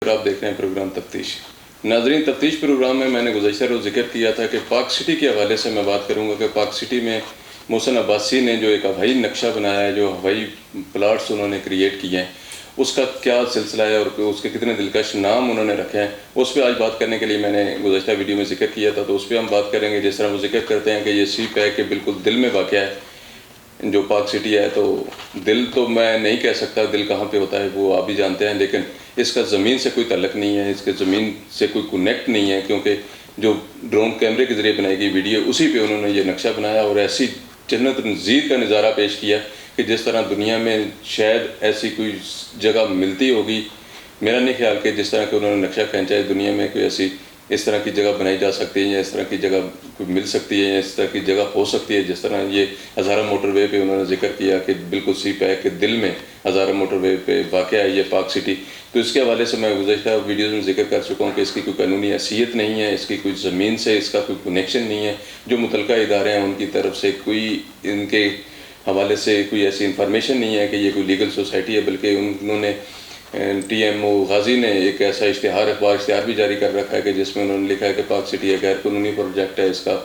آپ دیکھ رہے ہیں پروگرام تفتیش ناظرین. تفتیش پروگرام میں نے گزشتہ روز ذکر کیا تھا کہ پاک سٹی کے حوالے سے میں بات کروں گا کہ پاک سٹی میں محسن عباسی نے جو ایک ہوائی نقشہ بنایا ہے, جو ہوائی پلاٹس انہوں نے کریٹ کیے ہیں, اس کا کیا سلسلہ ہے اور اس کے کتنے دلکش نام انہوں نے رکھے ہیں, اس پہ آج بات کرنے کے لیے میں نے گزشتہ ویڈیو میں ذکر کیا تھا. تو اس پہ ہم بات کریں گے. جس طرح وہ ذکر کرتے ہیں کہ یہ سی پیک کے بالکل دل میں واقع ہے جو پاک سٹی ہے. تو دل تو میں نہیں کہہ سکتا دل کہاں پہ ہوتا ہے, وہ آپ بھی جانتے ہیں, لیکن اس کا زمین سے کوئی تعلق نہیں ہے, اس کے زمین سے کوئی کنیکٹ نہیں ہے, کیونکہ جو ڈرون کیمرے کے ذریعے بنائی گئی ویڈیو اسی پہ انہوں نے یہ نقشہ بنایا اور ایسی جنت نظیر کا نظارہ پیش کیا کہ جس طرح دنیا میں شاید ایسی کوئی جگہ ملتی ہوگی. میرا نہیں خیال کہ جس طرح کہ انہوں نے نقشہ کھینچا ہے دنیا میں کوئی ایسی اس طرح کی جگہ بنائی جا سکتی ہے یا اس طرح کی جگہ کوئی مل سکتی ہے یا اس طرح کی جگہ ہو سکتی ہے. جس طرح یہ ہزارہ موٹر وے پہ انہوں نے ذکر کیا کہ بالکل سی پیک کے دل میں ہزارہ موٹر وے پہ واقع ہے یہ پاک سٹی. تو اس کے حوالے سے میں گزشتہ ویڈیوز میں ذکر کر چکا ہوں کہ اس کی کوئی قانونی حیثیت نہیں ہے, اس کی کوئی زمین سے اس کا کوئی کنیکشن نہیں ہے. جو متعلقہ ادارے ہیں ان کی طرف سے کوئی ان کے حوالے سے کوئی ایسی انفارمیشن نہیں ہے کہ یہ کوئی لیگل سوسائٹی ہے, بلکہ انہوں نے ٹی ایم او غازی نے ایک ایسا اشتہار بھی جاری کر رکھا ہے کہ جس میں انہوں نے لکھا ہے کہ پاک سٹی ایک غیر قانونی پروجیکٹ ہے, اس کا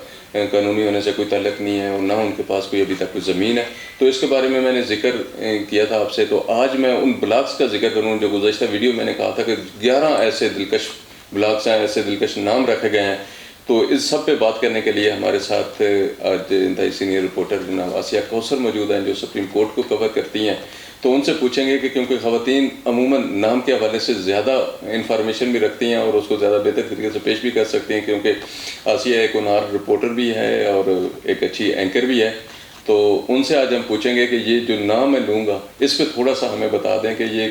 قانونی ہونے سے کوئی تعلق نہیں ہے اور نہ ان کے پاس کوئی ابھی تک کوئی زمین ہے. تو اس کے بارے میں نے ذکر کیا تھا آپ سے. تو آج میں ان بلاکس کا ذکر کروں جو گزشتہ ویڈیو میں نے کہا تھا کہ 11 ایسے دلکش بلاکس ہیں, ایسے دلکش نام رکھے گئے ہیں. تو اس سب پہ بات کرنے کے لیے ہمارے ساتھ آج انتہائی سینئر رپورٹر جناب آسیہ کوثر موجود ہیں جو سپریم کورٹ کو کور کرتی ہیں. تو ان سے پوچھیں گے کہ کیونکہ خواتین عموماً نام کے حوالے سے زیادہ انفارمیشن بھی رکھتی ہیں اور اس کو زیادہ بہتر طریقے سے پیش بھی کر سکتی ہیں, کیونکہ آسیہ ایک ہونہار رپورٹر بھی ہے اور ایک اچھی اینکر بھی ہے. تو ان سے آج ہم پوچھیں گے کہ یہ جو نام میں لوں گا اس پہ تھوڑا سا ہمیں بتا دیں کہ یہ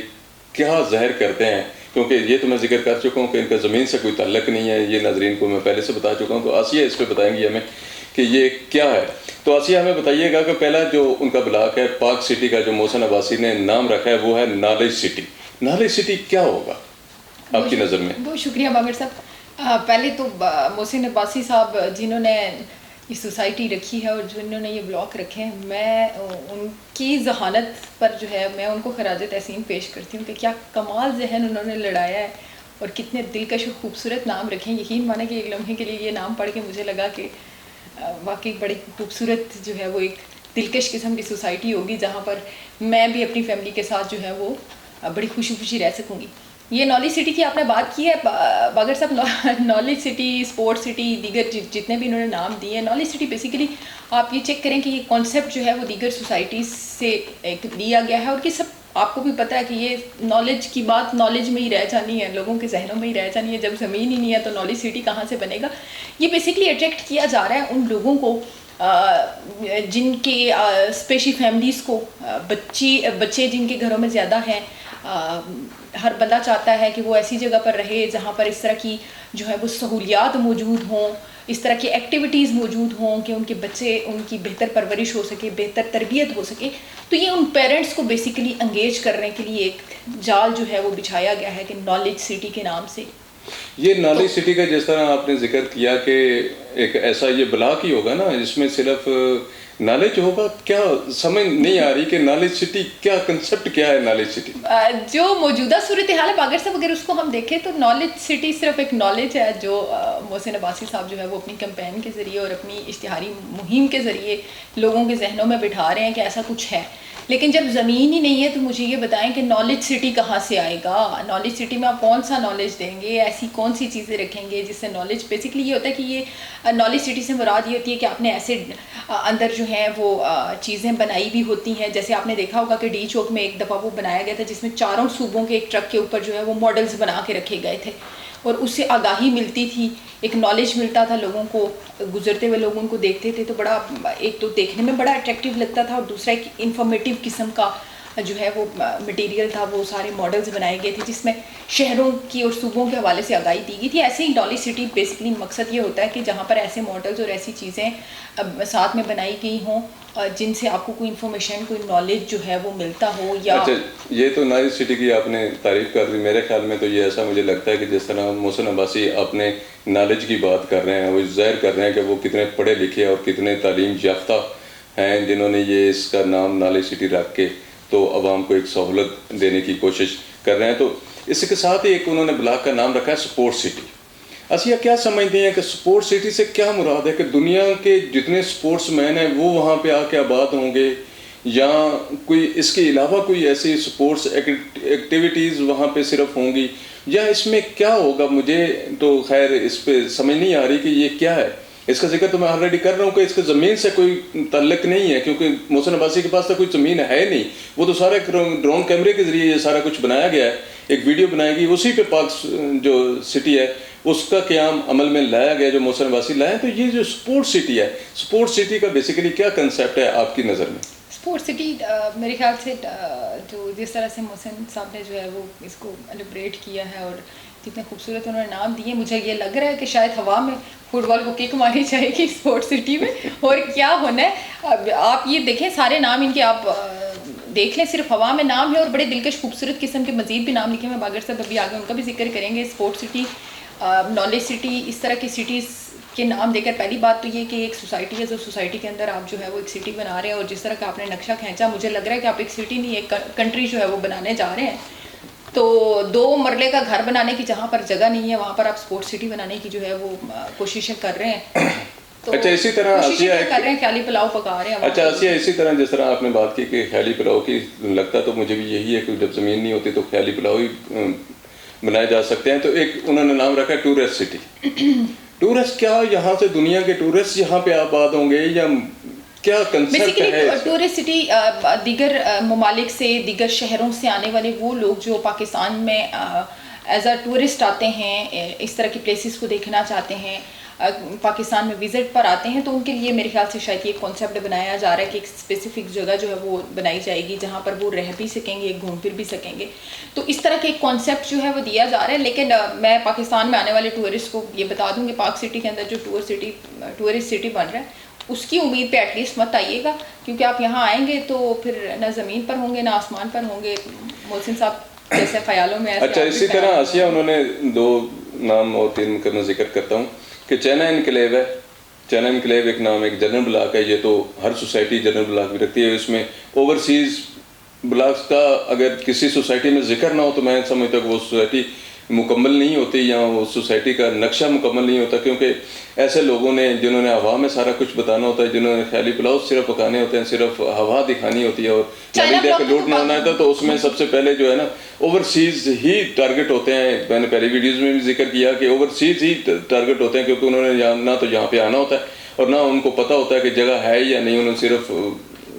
کیا ظاہر کرتے ہیں, کیونکہ یہ تو میں ذکر کر چکا ہوں کہ ان کا زمین سے کوئی تعلق نہیں ہے, یہ ناظرین کو میں پہلے سے بتا چکا ہوں. تو آسیہ اس پہ بتائیں گی ہمیں کہ یہ کیا ہے. تو آسیہ ہمیں بتائیے گا کہ پہلا جو ان کا بلاک ہے پاک سٹی کا جو محسن عباسی نے نام رکھا ہے وہ ہے نالج سٹی. نالج سٹی کیا ہوگا آپ کی نظر میں؟ بہت شکریہ باقر صاحب. پہلے تو محسن عباسی صاحب جنہوں نے یہ سوسائٹی رکھی ہے اور جنہوں نے یہ بلاک رکھے ہیں, میں ان کی ذہانت پر جو ہے میں ان کو خراج تحسین پیش کرتی ہوں کہ کیا کمال ذہن انہوں نے لڑایا ہے اور کتنے دلکش اور خوبصورت نام رکھے ہیں. یقین مانے کہ ایک لمحے کے لیے یہ نام پڑھ کے مجھے لگا کہ واقعی بڑی خوبصورت جو ہے وہ ایک دلکش قسم کی سوسائٹی ہوگی جہاں پر میں بھی اپنی فیملی کے ساتھ جو ہے وہ بڑی خوشی رہ سکوں گی. یہ نالج سٹی کی آپ نے بات کی ہے باقر صاحب. نالج سٹی, اسپورٹ سٹی, دیگر جتنے بھی انہوں نے نام دیے ہیں, نالج سٹی بیسیکلی آپ یہ چیک کریں کہ یہ کانسیپٹ جو ہے وہ دیگر سوسائٹیز سے ایک لیا گیا ہے اور کہ سب آپ کو بھی پتہ ہے کہ یہ نالج کی بات نالج میں ہی رہ جانی ہے, لوگوں کے ذہنوں میں ہی رہ جانی ہے. جب زمین ہی نہیں ہے تو نالج سٹی کہاں سے بنے گا. یہ بیسیکلی اٹریکٹ کیا جا رہا ہے ان لوگوں کو جن کے اسپیشلی فیملیز کو بچے جن کے گھروں میں زیادہ ہیں. ہر بندہ چاہتا ہے کہ وہ ایسی جگہ پر رہے جہاں پر اس طرح کی جو ہے وہ سہولیات موجود ہوں, اس طرح کی ایکٹیویٹیز موجود ہوں کہ ان کے بچے ان کی بہتر پرورش ہو سکے, بہتر تربیت ہو سکے. تو یہ ان پیرنٹس کو بیسیکلی انگیج کرنے کے لیے ایک جال جو ہے وہ بچھایا گیا ہے کہ نالج سٹی کے نام سے. یہ نالج سٹی کا جس طرح آپ نے ذکر کیا کہ ایک ایسا یہ بلاک ہی ہوگا نا جس میں صرف نالج ہوگا, کیا سمجھ نہیں آ رہی کہ نالج سٹی کیا کنسپٹ کیا ہے. نالج سٹی جو موجودہ صورتحال ہے باقر صاحب اگر اس کو ہم دیکھیں تو نالج سٹی صرف ایک نالج ہے جو محسن عباسی صاحب جو ہے وہ اپنی کمپین کے ذریعے اور اپنی اشتہاری مہم کے ذریعے لوگوں کے ذہنوں میں بٹھا رہے ہیں کہ ایسا کچھ ہے. لیکن جب زمین ہی نہیں ہے تو مجھے یہ بتائیں کہ نالج سٹی کہاں سے آئے گا. نالج سٹی میں آپ کون سا نالج دیں گے, ایسی کون سی چیزیں رکھیں گے جس سے نالج بیسکلی یہ ہوتا ہے کہ یہ نالج سٹی سے مراد یہ ہوتی ہے کہ آپ نے ایسے اندر جو ہیں وہ چیزیں بنائی بھی ہوتی ہیں. جیسے آپ نے دیکھا ہوگا کہ ڈی چوک میں ایک دفعہ وہ بنایا گیا تھا جس میں چاروں صوبوں کے ایک ٹرک کے اوپر جو ہے وہ ماڈلز بنا کے رکھے گئے تھے اور اس سے آگاہی ملتی تھی, ایک نالج ملتا تھا لوگوں کو. گزرتے ہوئے لوگ ان کو دیکھتے تھے تو بڑا ایک تو دیکھنے میں بڑا اٹریکٹیو لگتا تھا اور دوسرا ایک انفارمیٹیو قسم کا جو ہے وہ مٹیریل تھا. وہ سارے ماڈلز بنائے گئے تھے جس میں شہروں کی اور صوبوں کے حوالے سے آگاہی دی گئی تھی. ایسے ہی نالج سٹی بیسکلی مقصد یہ ہوتا ہے کہ جہاں پر ایسے ماڈلز اور ایسی چیزیں ساتھ میں بنائی گئی ہوں جن سے آپ کو کوئی انفارمیشن کوئی نالج جو ہے وہ ملتا ہو. یا اچھا, یہ تو نالج سٹی کی آپ نے تعریف کر دی. میرے خیال میں تو یہ ایسا مجھے لگتا ہے کہ جس طرح محسن عباسی اپنے نالج کی بات کر رہے ہیں, وہ ظاہر کر رہے ہیں کہ وہ کتنے پڑھے لکھے اور کتنے تعلیم یافتہ ہیں جنہوں نے یہ اس کا نام نالج سٹی رکھ کے تو عوام کو ایک سہولت دینے کی کوشش کر رہے ہیں. تو اس کے ساتھ ہی ایک انہوں نے بلاک کا نام رکھا ہے سپورٹ سٹی. اسیہ کیا سمجھتے ہیں کہ سپورٹ سٹی سے کیا مراد ہے؟ کہ دنیا کے جتنے سپورٹس مین ہیں وہ وہاں پہ آ کے آباد ہوں گے، یا کوئی اس کے علاوہ کوئی ایسی سپورٹس ایکٹیویٹیز وہاں پہ صرف ہوں گی، یا اس میں کیا ہوگا؟ مجھے تو خیر اس پہ سمجھ نہیں آ رہی کہ یہ کیا ہے. اس کا ذکر تو میں آلریڈی کر رہا ہوں کہ اس کا زمین سے کوئی تعلق نہیں ہے، کیونکہ محسن عباسی کے پاس تو کوئی زمین ہے نہیں. وہ تو سارے ڈرون کیمرے کے ذریعے یہ سارا کچھ بنایا گیا ہے. ایک ویڈیو بنائی گئی اسی پہ پاک جو سٹی ہے اس کا قیام عمل میں لایا گیا جو محسن عباسی لائے. تو یہ جو سپورٹ سٹی ہے، سپورٹ سٹی کا بیسیکلی کیا کنسیپٹ ہے آپ کی نظر میں؟ اسپورٹ سٹی میرے خیال سے جو جس طرح سے محسن صاحب نے جو ہے وہ اس کو ایلیبریٹ کیا ہے اور کتنے خوبصورت انہوں نے نام دیے، مجھے یہ لگ رہا ہے کہ شاید ہوا میں فٹ بال کو کک ماری جائے گی اسپورٹ سٹی میں. اور کیا ہونا ہے، آپ یہ دیکھیں سارے نام ان کے آپ دیکھ لیں، صرف ہوا میں نام ہے اور بڑے دلکش خوبصورت قسم کے مزید بھی نام لکھے ہیں. باگر صاحب ابھی آگے ان کا بھی ذکر کریں گے. اسپورٹ سٹی، نالج سٹی، اس طرح کی سٹیز کے نام دے کر پہلی بات تو یہ کہ ایک سوسائٹی ہے، جو سوسائٹی کے اندر آپ جو ہے وہ ایک سٹی بنا رہے ہیں، اور جس طرح کا آپ نے نقشہ کھینچا مجھے لگ رہا ہے کہ آپ ایک سٹی نہیں ایک کنٹری جو ہے وہ بنانے جا رہے ہیں. تو 2 مرلے کا گھر بنانے کی جہاں پر جگہ نہیں ہے وہاں پر آپ اسپورٹ سٹی بنانے کی جو ہے وہ کوششیں کر رہے ہیں. تو اچھا اسی طرح کر رہے ہیں، خیالی پلاؤ پکا رہے ہیں. اچھا آسیہ، اسی طرح جس طرح آپ نے بات کی کہ خیالی پلاؤ کی، لگتا تو مجھے بھی یہی ہے کہ جب زمین نہیں ہوتی تو خیالی پلاؤ ہی بنائے جا سکتے ہیں. تو ایک انہوں نے نام رکھا ہے ٹورسٹ سٹی. ٹورسٹ کیا یہاں سے دنیا کے ٹورسٹ یہاں پہ آباد ہوں گے یا کیا کنسیپٹ ہے؟ ٹورسٹ سٹی دیگر ممالک سے، دیگر شہروں سے آنے والے وہ لوگ جو پاکستان میں ایز اے ٹورسٹ آتے ہیں، اس طرح کی پلیسز کو دیکھنا چاہتے ہیں، پاکستان میں وزٹ پر آتے ہیں، تو ان کے لیے میرے خیال سے شاید یہ کانسیپٹ بنایا جا رہا ہے کہ ایک اسپیسیفک جگہ جو ہے وہ بنائی جائے گی جہاں پر وہ رہ بھی سکیں گے، گھوم پھر بھی سکیں گے. تو اس طرح کے ایک کانسیپٹ جو ہے وہ دیا جا رہا ہے. لیکن میں پاکستان میں آنے والے ٹورسٹ کو یہ بتا دوں کہ پاک سٹی کے اندر جو ٹورسٹ سٹی بن رہا ہے اس کی امید پہ ایٹ لیسٹ مت آئیے گا، کیونکہ آپ یہاں آئیں گے تو پھر نہ زمین پر ہوں گے نہ آسمان پر ہوں گے. محسن صاحب جیسے خیالوں میں. اچھا اسی طرح آسیہ انہوں نے 2 نام اور 3 کا میں ذکر کرتا ہوں کہ چائنا انکلیو ہے. چائنا انکلیو ایک نام، ایک جنرل بلاک ہے. یہ تو ہر سوسائٹی جنرل بلاک بھی رکھتی ہے. اس میں اوورسیز بلاکس کا اگر کسی سوسائٹی میں ذکر نہ ہو تو میں سمجھتا ہوں کہ وہ سوسائٹی مکمل نہیں ہوتی یا وہ سوسائٹی کا نقشہ مکمل نہیں ہوتا، کیونکہ ایسے لوگوں نے جنہوں نے ہوا میں سارا کچھ بتانا ہوتا ہے، جنہوں نے خیالی پلاؤ صرف پکانے ہوتے ہیں، صرف ہوا دکھانی ہوتی ہے اور نالی دے کے لوٹنا ہونا ہے. تو اس میں سب سے پہلے جو ہے نا اوورسیز ہی ٹارگٹ ہوتے ہیں. میں نے پہلی ویڈیوز میں بھی ذکر کیا کہ اوورسیز ہی ٹارگٹ ہوتے ہیں، کیونکہ انہوں نے نہ تو یہاں پہ آنا ہوتا ہے اور نہ ان کو پتہ ہوتا ہے کہ جگہ ہے یا نہیں. انہوں نے صرف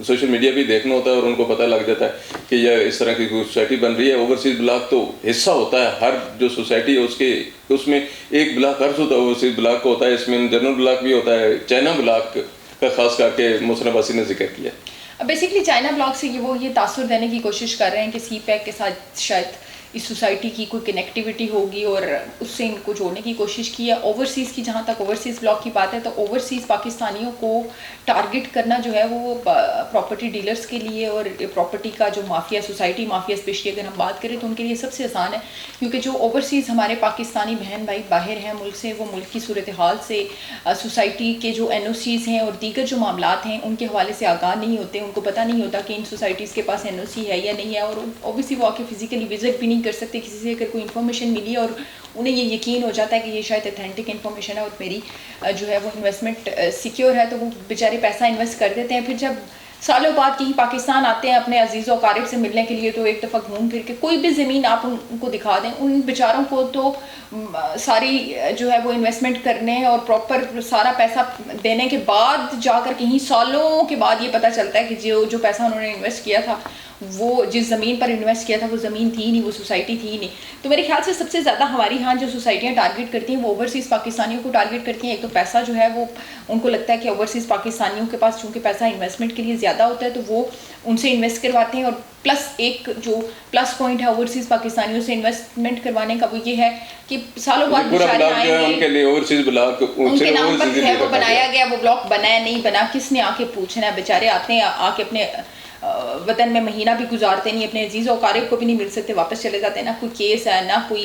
سوشل میڈیا بھی دیکھنا ہوتا ہے اور ان کو پتہ لگ جاتا ہے کہ یہ اس طرح کی سوسائٹی بن رہی ہے. اوورسیز بلاک تو حصہ ہوتا ہے، ہر جو سوسائٹی ہے اس میں ایک بلاک ہر اوورسیز بلاک کا ہوتا ہے. اس میں جنرل بلاک بھی ہوتا ہے. چائنا بلاک کا خاص کر کے محسن عباسی نے ذکر کیا. بیسیکلی چائنا بلاک سے یہ تاثر دینے کی کوشش کر رہے ہیں کہ سی پیک کے ساتھ شاید اس سوسائٹی کی کوئی کنیکٹیوٹی ہوگی اور اس سے ان کو جوڑنے کی کوشش کی ہے. اوورسیز کی جہاں تک اوورسیز بلاک کی بات ہے تو اوورسیز پاکستانیوں کو ٹارگٹ کرنا جو ہے وہ پراپرٹی ڈیلرز کے لیے اور پراپرٹی کا جو مافیا، سوسائٹی مافیا اسپیشلی اگر ہم بات کریں تو ان کے لیے سب سے آسان ہے، کیونکہ جو اوورسیز ہمارے پاکستانی بہن بھائی باہر ہیں ملک سے، وہ ملک کی صورتحال سے، سوسائٹی کے جو این او سیز ہیں اور دیگر جو معاملات ہیں ان کے حوالے سے آگاہ نہیں ہوتے. ان کو پتہ نہیں ہوتا کہ ان سوسائٹیز کے پاس این او سی ہے یا نہیں ہے، اور اوبیسلی وہ آ کے فزیکلی وزٹ بھی نہیں کر سکتے. کسی سے اگر کوئی انفارمیشن ملی اور انہیں یہ یقین ہو جاتا ہے کہ یہ شاید اتھینٹک انفارمیشن ہے اور میری جو ہے وہ انویسٹمنٹ سیکیور ہے، تو وہ بیچارے پیسہ انویسٹ کر دیتے ہیں. پھر جب سالوں بعد کہیں پاکستان آتے ہیں اپنے عزیز و اقارب سے ملنے کے لیے تو ایک دفعہ گھوم پھر کے کوئی بھی زمین آپ ان کو دکھا دیں، ان بیچاروں کو تو ساری جو ہے وہ انویسٹمنٹ کرنے اور پراپر سارا پیسہ دینے کے بعد جا کر کہیں سالوں کے بعد یہ پتہ چلتا ہے کہ جو پیسہ انہوں نے انویسٹ کیا تھا، وہ جس زمین پر انویسٹ کیا تھا وہ زمین تھی نہیں، وہ سوسائٹی تھی نہیں. تو میرے خیال سے سب سے زیادہ ہماری ہاں جو سوسائٹیاں ٹارگٹ کرتی ہیں وہ اوورسیز پاکستانیوں کو ٹارگٹ کرتی ہیں. ایک تو پیسہ جو ہے وہ ان کو لگتا ہے کہ اوورسیز پاکستانیوں کے پاس چونکہ پیسہ انویسٹمنٹ کے لیے زیادہ ہوتا ہے تو وہ ان سے انویسٹ کرواتے ہیں. اور پلس ایک جو پلس پوائنٹ ہے اوورسیز پاکستانیوں سے انویسٹمنٹ کروانے کا وہ یہ ہے کہ سالوں بعد بیچارے آئیں گے، ان کے لیے اوورسیز بلاک ان کے نام پر ہے وہ بنایا گیا، وہ بلاک بنا ہے نہیں بنا، کس نے آ کے پوچھنا ہے. بیچارے آتے ہیں آ کے اپنے وطن میں مہینہ بھی گزارتے نہیں، اپنے عزیز و اقارب کو بھی نہیں مل سکتے، واپس چلے جاتے ہیں. نہ کوئی کیس ہے، نہ کوئی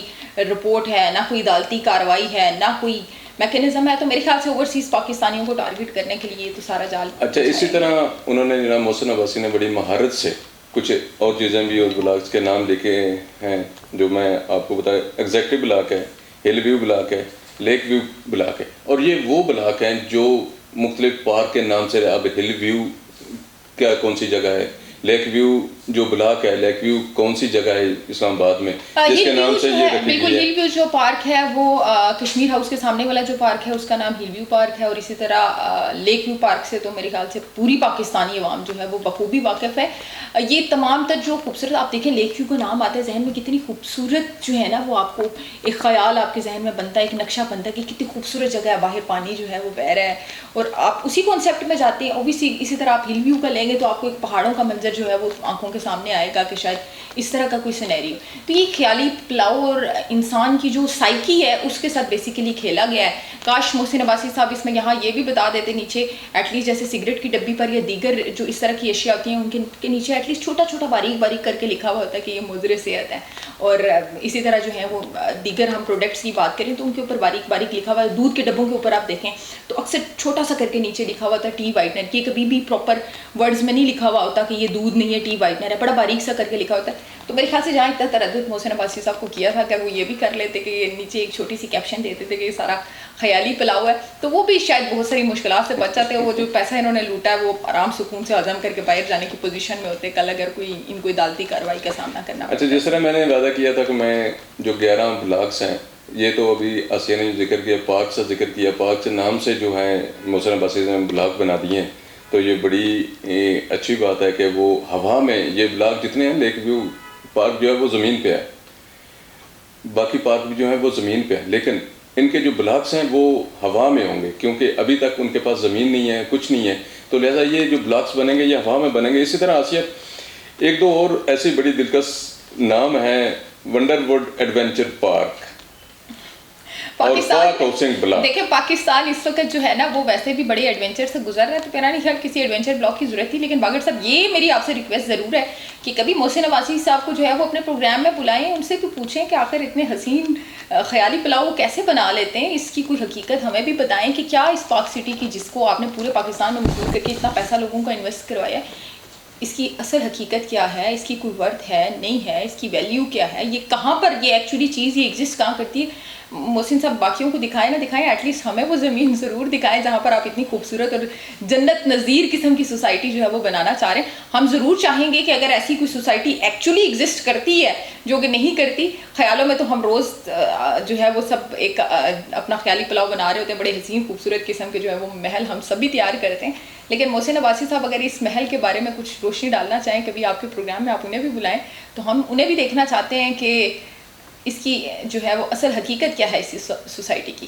رپورٹ ہے، نہ کوئی عدالتی کارروائی ہے، نہ کوئی میکینزم ہے. تو میرے خیال سے اوورسیز پاکستانیوں کو ٹارگٹ کرنے کے لیے تو سارا جال. اچھا اسی طرح انہوں نے جناب محسن عباسی نے بڑی مہارت سے کچھ اور چیزیں بھی اس بلاکس کے نام لکھے ہیں جو میں آپ کو بتایا. ایگزیکٹو بلاک ہے, ہل ویو بلاک ہے, لیک ویو بلاک ہے, اور یہ وہ بلاک ہیں جو مختلف پارک کے نام سے. اب ہل ویو کیا کون سی جگہ ہے, لیک ویو جو بلاک ہے, لیک ویو کون سی جگہ ہے اسلام آباد میں جس کے نام سے یہ رکھی بالکل. گئی ہے. ہل ویو جو پارک ہے وہ کشمیر ہاؤس کے سامنے والا جو پارک ہے اس کا نام ہل ویو پارک ہے, اور اسی طرح لیک ویو پارک سے تو میرے خیال سے پوری پاکستانی عوام جو ہے وہ بخوبی واقف ہے. یہ تمام تر جو خوبصورت آپ دیکھیں لیک ویو کا نام آتا ہے ذہن میں, کتنی خوبصورت جو ہے نا وہ آپ کو ایک خیال آپ کے ذہن میں بنتا ہے, ایک نقشہ بنتا ہے کہ کتنی خوبصورت جگہ ہے, باہر پانی جو ہے وہ بہہ رہا ہے اور آپ اسی کانسیپٹ میں جاتے ہیں. اوبیسلی اسی طرح آپ ہل ویو کا لیں گے تو آپ کو ایک پہاڑوں کا منظر جو ہے وہ آنکھوں کے سامنے آئے گا کہ شاید اس طرح کا کوئی سینیریو. تو یہ خیالی پلاؤ اور انسان کی جو سائیکی ہے اس کے ساتھ بیسیکلی کھیلا گیا ہے. کاش محسن عباسی صاحب اس میں یہاں یہ بھی بتا دیتے نیچے ایٹ لیسٹ جیسے سگریٹ کی ڈبی پر یا دیگر جو اس طرح کی اشیاء ہوتی ہیں ان کے نیچے ایٹ لیسٹ چھوٹا چھوٹا باریک باریک کر کے لکھا ہوا ہوتا ہے کہ یہ مضر صحت ہے. اور اسی طرح جو ہے وہ دیگر ہم پروڈکٹس کی بات کریں تو ان کے اوپر باریک باریک لکھا ہوا ہے. دودھ کے ڈبوں کے اوپر آپ دیکھیں تو اکثر چھوٹا سا کر کے نیچے لکھا ہوا ہوتا ہے ٹی وائٹنر, کہ کبھی بھی پراپر ورڈز میں نہیں لکھا ہوا ہوتا کہ یہ دودھ نہیں ہے ٹی وائٹنر ہے, بڑا باریک سا کر کے لکھا ہوتا ہے. تو میرے خیال سے جہاں اتنا تردد محسن عباسی صاحب کو کیا تھا کہ وہ یہ بھی کر لیتے کہ یہ نیچے ایک چھوٹی سی کیپشن دیتے تھے کہ یہ سارا خیالی پلاؤ ہے, تو وہ بھی شاید بہت ساری مشکلات سے بچ جاتے. وہ جو پیسہ انہوں نے لوٹا ہے وہ آرام سکون سے ہضم کر کے باہر جانے کی پوزیشن میں ہوتے کل اگر کوئی ان کو عدالتی کارروائی کا سامنا کرنا. اچھا, جس طرح میں نے وعدہ کیا تھا کہ میں جو 11 بلاکس ہیں, یہ تو ابھی آسیہ نے ذکر کیا, پاک سے ذکر کیا, پاک سے نام سے جو ہیں محسن عباسی نے بلاک بنا دیے ہیں, تو یہ بڑی اچھی بات ہے کہ وہ ہوا میں یہ بلاک جتنے ہیں, لیک ویو پارک جو ہے وہ زمین پہ ہے, باقی پارک بھی جو ہیں وہ زمین پہ ہے, لیکن ان کے جو بلاکس ہیں وہ ہوا میں ہوں گے کیونکہ ابھی تک ان کے پاس زمین نہیں ہے, کچھ نہیں ہے, تو لہٰذا یہ جو بلاکس بنیں گے یہ ہوا میں بنیں گے. اسی طرح آسیہ ایک دو اور ایسی بڑی دلکش نام ہیں, ونڈر ووڈ ایڈونچر پارک اور پاک ہاؤسنگ بلاک. دیکھیں پاکستان اس وقت جو ہے نا وہ ویسے بھی بڑے ایڈونچر سے گزر رہا ہے, تو میرا نہیں خیال کسی ایڈونچر بلاک کی ضرورت تھی. لیکن باگر صاحب یہ میری آپ سے ریکویسٹ ضرور ہے کہ کبھی محسن عباسی صاحب کو جو ہے وہ اپنے پروگرام میں بلائیں, ان سے بھی پوچھیں کہ آخر اتنے حسین خیالی پلاؤ وہ کیسے بنا لیتے ہیں, اس کی کوئی حقیقت ہمیں بھی بتائیں کہ کیا اس پاک سٹی کی جس کو آپ نے پورے پاکستان میں مشہور کر کے اتنا پیسہ لوگوں کا انویسٹ کروایا ہے, اس کی اصل حقیقت کیا ہے, اس کی کوئی ورتھ ہے نہیں ہے, اس کی ویلیو کیا ہے, یہ کہاں پر یہ ایکچولی چیز یہ ایگزسٹ کہاں کرتی ہے. محسن صاحب باقیوں کو دکھائیں نہ دکھائیں, ایٹ لیسٹ ہمیں وہ زمین ضرور دکھائیں جہاں پر آپ اتنی خوبصورت اور جنت نظیر قسم کی سوسائٹی جو ہے وہ بنانا چاہ رہے ہیں. ہم ضرور چاہیں گے کہ اگر ایسی کوئی سوسائٹی ایکچولی ایگزسٹ کرتی ہے, جو کہ نہیں کرتی خیالوں میں, تو ہم روز جو ہے وہ سب ایک اپنا خیالی پلاؤ بنا رہے ہوتے ہیں, بڑے حسین خوبصورت قسم کے جو ہے وہ محل ہم سب بھی تیار کرتے ہیں. لیکن محسن عباسی صاحب اگر اس محل کے بارے میں کچھ روشنی ڈالنا چاہیں کبھی آپ کے پروگرام میں, آپ انہیں بھی بلائیں, تو ہم انہیں بھی دیکھنا چاہتے ہیں کہ اس کی جو ہے وہ اصل حقیقت کیا ہے اس سوسائٹی کی.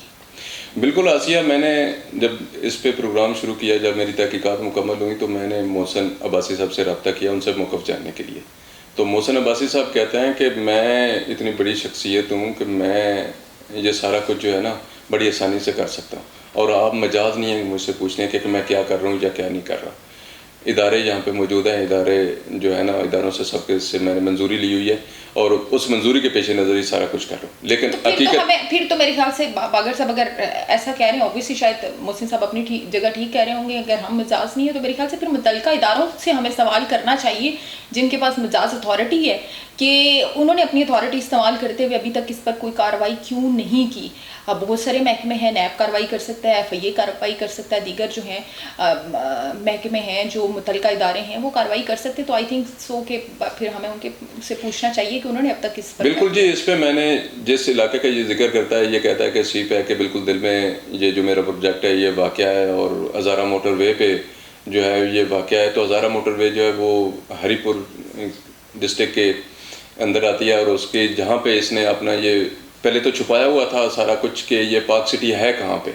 بالکل آسیہ, میں نے جب اس پہ پروگرام شروع کیا, جب میری تحقیقات مکمل ہوئی, تو میں نے محسن عباسی صاحب سے رابطہ کیا ان سے موقف جاننے کے لیے. تو محسن عباسی صاحب کہتے ہیں کہ میں اتنی بڑی شخصیت ہوں کہ میں یہ سارا کچھ جو ہے نا بڑی آسانی سے کر سکتا ہوں, اور آپ مجاز نہیں ہیں مجھ سے پوچھنے کہ میں کیا کر رہا ہوں یا کیا نہیں کر رہا. ادارے یہاں پہ موجود ہیں, ادارے جو ہے نا اداروں سے سب کے سے میں نے منظوری لی ہوئی ہے, اور اس منظوری کے پیش نظر ہی سارا کچھ کر رہا ہوں. لیکن حقیقت پھر تو میرے خیال سے باگر صاحب اگر ایسا کہہ رہے ہیں, اوبیسلی شاید محسن صاحب اپنی جگہ ٹھیک کہہ رہے ہوں گے, اگر ہم مجاز نہیں ہے تو میرے خیال سے پھر متعلقہ اداروں سے ہمیں سوال کرنا چاہیے جن کے پاس مجاز اتھارٹی ہے کہ انہوں نے اپنی اتھارٹی استعمال کرتے ہوئے ابھی تک اس پر کوئی کارروائی کیوں نہیں کی. اب بہت سارے محکمے ہیں, نیب کارروائی کر سکتا ہے, FIA کارروائی کر سکتا ہے, دیگر جو ہیں محکمے ہیں جو متعلقہ ادارے ہیں وہ کارروائی کر سکتے. تو آئی تھنک سو کہ پھر ہمیں ان کے سے پوچھنا چاہیے کہ انہوں نے اب تک اس پر. بالکل جی, اس پہ میں نے جس علاقے کا یہ ذکر کرتا ہے, یہ کہتا ہے کہ سیپ ہے کہ بالکل دل میں یہ جو میرا پروجیکٹ ہے یہ واقعہ ہے, اور ہزارہ موٹر وے پہ جو ہے یہ واقعہ ہے. تو ہزارہ موٹر وے جو ہے وہ ہری پور ڈسٹرکٹ کے اندر آتی ہے, اور اس کے جہاں پہ اس نے اپنا یہ پہلے تو چھپایا ہوا تھا سارا کچھ کہ یہ پاک سٹی ہے کہاں پہ.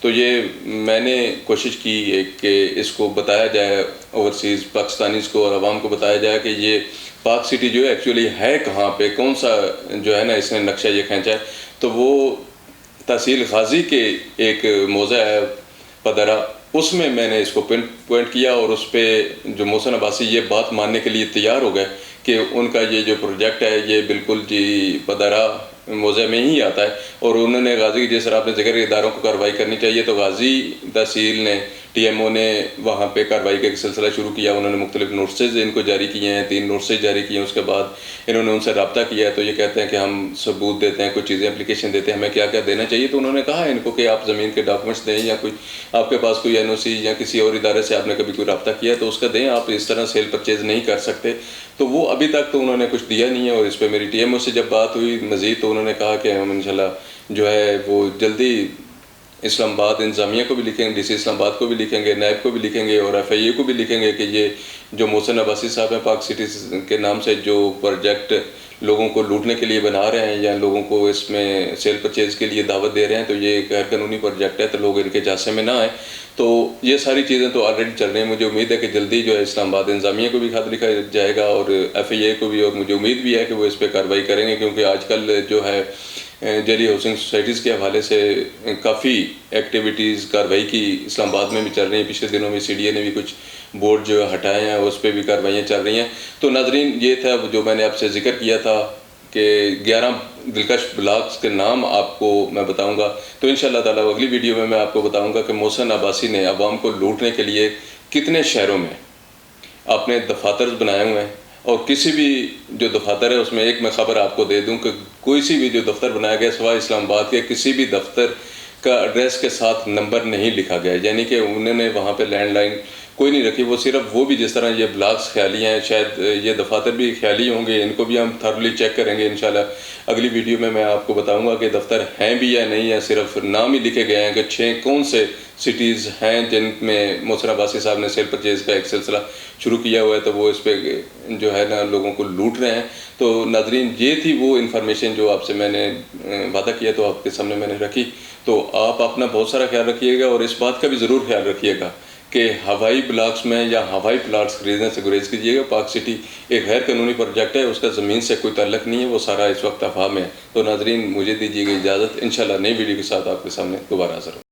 تو یہ میں نے کوشش کی کہ اس کو بتایا جائے, اوورسیز پاکستانیز کو اور عوام کو بتایا جائے کہ یہ پاک سٹی جو ہے ایکچولی ہے کہاں پہ, کون سا جو ہے نا اس نے نقشہ یہ کھینچا ہے. تو وہ تحصیل غازی کے ایک موضع ہے پدرا, اس میں نے اس کو پوائنٹ کیا, اور اس پہ جو محسن عباسی یہ بات ماننے کے لیے تیار ہو گئے کہ ان کا یہ جو پروجیکٹ ہے یہ بالکل جی پدرا موضع میں ہی آتا ہے. اور انہوں نے غازی جس طرح آپ نے ذکر اداروں کو کارروائی کرنی چاہیے, تو غازی تحصیل نے ٹی ایم او نے وہاں پہ کارروائی کا ایک سلسلہ شروع کیا. انہوں نے مختلف نوٹسز ان کو جاری کیے ہیں, 3 نوٹسز جاری کیے ہیں. اس کے بعد انہوں نے ان سے رابطہ کیا ہے, تو یہ کہتے ہیں کہ ہم ثبوت دیتے ہیں, کچھ چیزیں اپلیکیشن دیتے ہیں, ہمیں کیا کیا دینا چاہیے. تو انہوں نے کہا ان کو کہ آپ زمین کے ڈاکومنٹس دیں, یا کوئی آپ کے پاس کوئی NOC یا کسی اور ادارے سے آپ نے کبھی کوئی رابطہ کیا ہے تو اس کا دیں, آپ اس طرح سیل پرچیز نہیں کر سکتے. تو وہ ابھی تک تو انہوں نے کچھ دیا نہیں ہے. اور اس پہ میری TMO سے جب بات ہوئی مزید تو انہوں نے کہا کہ ہم انشاءاللہ جو ہے وہ جلدی اسلام آباد انتظامیہ کو بھی لکھیں گے, DC اسلام آباد کو بھی لکھیں گے, نیب کو بھی لکھیں گے, اور FIA کو بھی لکھیں گے کہ یہ جو محسن عباسی صاحب ہیں پاک سٹی کے نام سے جو پروجیکٹ لوگوں کو لوٹنے کے لیے بنا رہے ہیں یا لوگوں کو اس میں سیل پرچیز کے لیے دعوت دے رہے ہیں, تو یہ ایک غیر قانونی پروجیکٹ ہے, تو لوگ ان کے جاسے میں نہ آئیں. تو یہ ساری چیزیں تو آلریڈی چل رہی ہیں. مجھے امید ہے کہ جلدی جو ہے اسلام آباد انتظامیہ کو بھی خط لکھا جائے گا اور FIA کو بھی, اور مجھے امید بھی ہے کہ وہ اس پہ کارروائی کریں گے, کیونکہ آج کل جو ہے جعلی ہاؤسنگ سوسائٹیز کے حوالے سے کافی ایکٹیویٹیز کارروائی کی اسلام آباد میں بھی چل رہی ہیں. پچھلے دنوں میں CDA نے بھی کچھ بورڈ جو ہٹائے ہیں, اس پہ بھی کارروائیاں چل رہی ہیں. تو ناظرین یہ تھا جو میں نے آپ سے ذکر کیا تھا کہ 11 دلکش بلاکس کے نام آپ کو میں بتاؤں گا. تو انشاءاللہ تعالی اگلی ویڈیو میں آپ کو بتاؤں گا کہ محسن عباسی نے عوام کو لوٹنے کے لیے کتنے شہروں میں اپنے دفاتر بنائے ہوئے ہیں. اور کسی بھی جو دفاتر ہے اس میں ایک میں خبر آپ کو دے دوں کہ کوئی سی بھی جو دفتر بنایا گیا سوائے اسلام آباد کے, کسی بھی دفتر کا ایڈریس کے ساتھ نمبر نہیں لکھا گیا, یعنی کہ انہوں نے وہاں پہ لینڈ لائن کوئی نہیں رکھی. وہ صرف وہ بھی جس طرح یہ بلاکس خیالی ہیں, شاید یہ دفاتر بھی خیالی ہوں گے, ان کو بھی ہم تھرلی چیک کریں گے انشاءاللہ. اگلی ویڈیو میں آپ کو بتاؤں گا کہ دفتر ہیں بھی یا نہیں ہے, صرف نام ہی لکھے گئے ہیں کہ 6 کون سے سٹیز ہیں جن میں محسن عباسی صاحب نے سیل پرچیز کا ایک سلسلہ شروع کیا ہوا ہے, تو وہ اس پہ جو ہے نا لوگوں کو لوٹ رہے ہیں. تو ناظرین یہ تھی وہ انفارمیشن جو آپ سے میں نے وعدہ کیا تو آپ کے سامنے میں نے رکھی. تو آپ اپنا بہت سارا خیال رکھیے گا, اور اس بات کا بھی ضرور خیال رکھیے گا کہ ہوائی بلاکس میں یا ہوائی پلاٹس خریدنے سے گریز کیجیے گا. پاک سٹی ایک غیر قانونی پروجیکٹ ہے, اس کا زمین سے کوئی تعلق نہیں ہے, وہ سارا اس وقت افواہ میں ہے. تو ناظرین مجھے دیجیے گا اجازت, انشاءاللہ نئی ویڈیو کے ساتھ آپ کے سامنے دوبارہ حاضر ہوں.